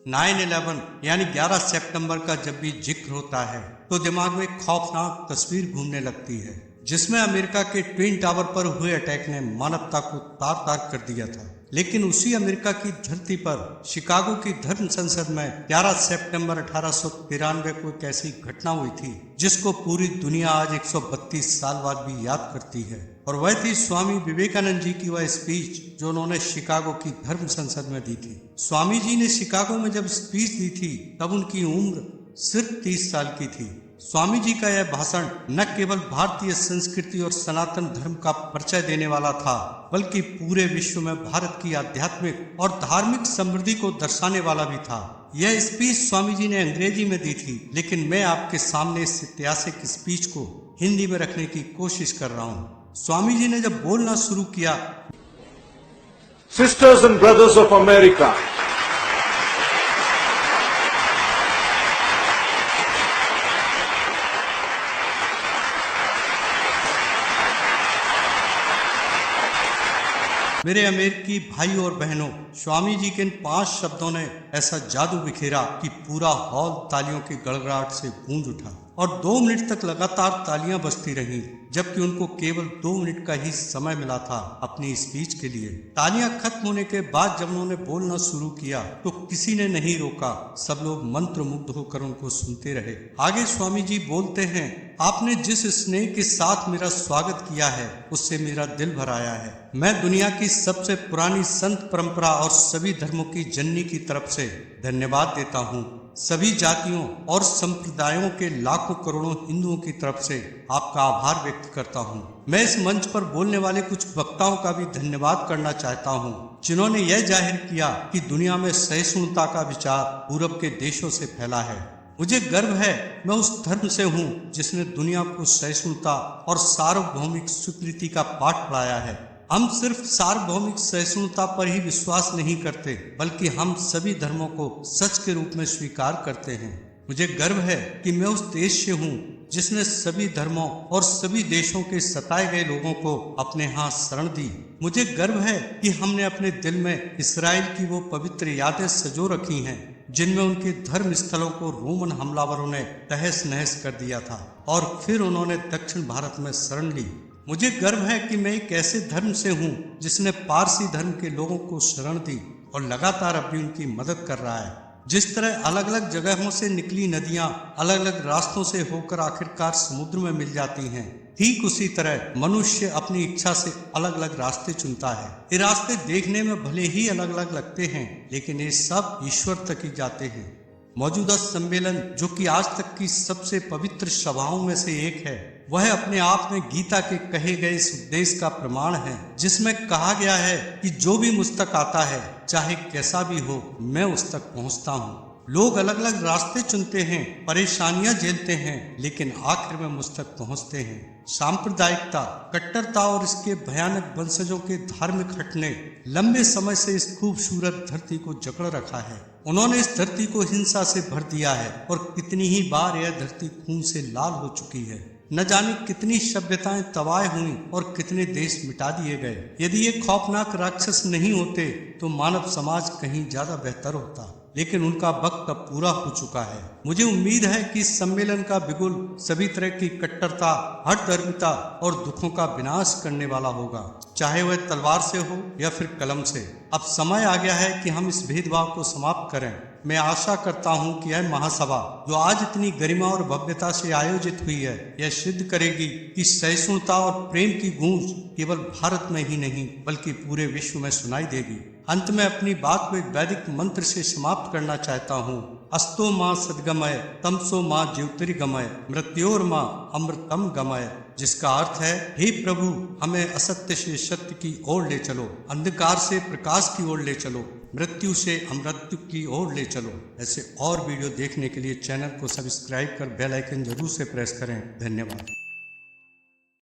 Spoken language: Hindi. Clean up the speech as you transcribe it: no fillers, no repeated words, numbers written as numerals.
9/11 यानी 11 सितंबर का जब भी जिक्र होता है तो दिमाग में एक खौफनाक तस्वीर घूमने लगती है, जिसमें अमेरिका के ट्विन टावर पर हुए अटैक ने मानवता को तार तार कर दिया था। लेकिन उसी अमेरिका की धरती पर शिकागो की धर्म संसद में 11 सितंबर 1893 को एक ऐसी घटना हुई थी जिसको पूरी दुनिया आज 132 साल बाद भी याद करती है। और वह थी स्वामी विवेकानंद जी की वह स्पीच जो उन्होंने शिकागो की धर्म संसद में दी थी। स्वामी जी ने शिकागो में जब स्पीच दी थी तब उनकी उम्र सिर्फ 30 साल की थी। स्वामी जी का यह भाषण न केवल भारतीय संस्कृति और सनातन धर्म का परिचय देने वाला था, बल्कि पूरे विश्व में भारत की आध्यात्मिक और धार्मिक समृद्धि को दर्शाने वाला भी था। यह स्पीच स्वामी जी ने अंग्रेजी में दी थी, लेकिन मैं आपके सामने इस ऐतिहासिक स्पीच को हिंदी में रखने की कोशिश कर रहा हूँ। स्वामी जी ने जब बोलना शुरू किया, Sisters and brothers of America, मेरे अमेरिकी भाई और बहनों, स्वामी जी के इन 5 शब्दों ने ऐसा जादू बिखेरा कि पूरा हॉल तालियों की गड़गड़ाहट से गूंज उठा और 2 मिनट तक लगातार तालियां बजती रहीं, जबकि उनको केवल 2 मिनट का ही समय मिला था अपनी स्पीच के लिए। तालियां खत्म होने के बाद जब उन्होंने बोलना शुरू किया तो किसी ने नहीं रोका, सब लोग मंत्रमुग्ध होकर उनको सुनते रहे। आगे स्वामी जी बोलते हैं, आपने जिस स्नेह के साथ मेरा स्वागत किया है उससे मेरा दिल भर आया है। मैं दुनिया की सबसे पुरानी संत परंपरा और सभी धर्मों की जननी की तरफ से धन्यवाद देता हूँ। सभी जातियों और संप्रदायों के लाखों करोड़ों हिंदुओं की तरफ से आपका आभार व्यक्त करता हूँ। मैं इस मंच पर बोलने वाले कुछ वक्ताओं का भी धन्यवाद करना चाहता हूँ, जिन्होंने यह जाहिर किया कि दुनिया में सहिष्णुता का विचार पूरब के देशों से फैला है। मुझे गर्व है मैं उस धर्म से हूँ जिसने दुनिया को सहिष्णुता और सार्वभौमिक स्वीकृति का पाठ पढ़ाया है। हम सिर्फ सार्वभौमिक सहिष्णुता पर ही विश्वास नहीं करते, बल्कि हम सभी धर्मों को सच के रूप में स्वीकार करते हैं। मुझे गर्व है कि मैं उस देश से हूँ जिसने सभी धर्मों और सभी देशों के सताए गए लोगों को अपने यहाँ शरण दी। मुझे गर्व है कि हमने अपने दिल में इसराइल की वो पवित्र यादें सजो रखी हैं जिनमें उनके धर्म स्थलों को रोमन हमलावरों ने तहस नहस कर दिया था और फिर उन्होंने दक्षिण भारत में शरण ली। मुझे गर्व है कि मैं एक ऐसे धर्म से हूँ जिसने पारसी धर्म के लोगों को शरण दी और लगातार अब भी उनकी मदद कर रहा है। जिस तरह अलग अलग जगहों से निकली नदियां अलग अलग रास्तों से होकर आखिरकार समुद्र में मिल जाती हैं, ठीक उसी तरह मनुष्य अपनी इच्छा से अलग अलग रास्ते चुनता है। ये रास्ते देखने में भले ही अलग अलग लगते हैं, लेकिन ये सब ईश्वर तक ही जाते हैं। मौजूदा सम्मेलन, जो कि आज तक की सबसे पवित्र सभाओं में से एक है, वह अपने आप में गीता के कहे गए इस उपदेश का प्रमाण है, जिसमें कहा गया है कि जो भी मुझ तक आता है, चाहे कैसा भी हो, मैं उस तक पहुंचता हूं। लोग अलग अलग रास्ते चुनते हैं, परेशानियां झेलते हैं, लेकिन आखिर में मुझ तक पहुंचते हैं। सांप्रदायिकता, कट्टरता और इसके भयानक वंशजों के धार्मिक हटने लंबे समय से इस खूबसूरत धरती को जकड़ रखा है। उन्होंने इस धरती को हिंसा से भर दिया है और कितनी ही बार यह धरती खून से लाल हो चुकी है। न जाने कितनी सभ्यताएं तबाह हुई और कितने देश मिटा दिए गए। यदि ये खौफनाक राक्षस नहीं होते तो मानव समाज कहीं ज्यादा बेहतर होता, लेकिन उनका वक्त अब पूरा हो चुका है। मुझे उम्मीद है कि इस सम्मेलन का बिगुल सभी तरह की कट्टरता, हठधर्मिता और दुखों का विनाश करने वाला होगा, चाहे वह तलवार से हो या फिर कलम से। अब समय आ गया है कि हम इस भेदभाव को समाप्त करें। मैं आशा करता हूं कि यह महासभा, जो आज इतनी गरिमा और भव्यता से आयोजित हुई है, यह सिद्ध करेगी कि सहिष्णुता और प्रेम की गूंज केवल भारत में ही नहीं बल्कि पूरे विश्व में सुनाई देगी। अंत में अपनी बात को एक वैदिक मंत्र से समाप्त करना चाहता हूँ। अस्तो माँ सद्गमय, तमसो माँ ज्योतिर्गमय, मृत्योर माँ अमृतम गमय, जिसका अर्थ है, हे प्रभु, हमें असत्य से सत्य की ओर ले चलो, अंधकार से प्रकाश की ओर ले चलो, मृत्यु से अमृत्यु की ओर ले चलो। ऐसे और वीडियो देखने के लिए चैनल को सब्सक्राइब कर बेल आइकन जरूर से प्रेस करें। धन्यवाद।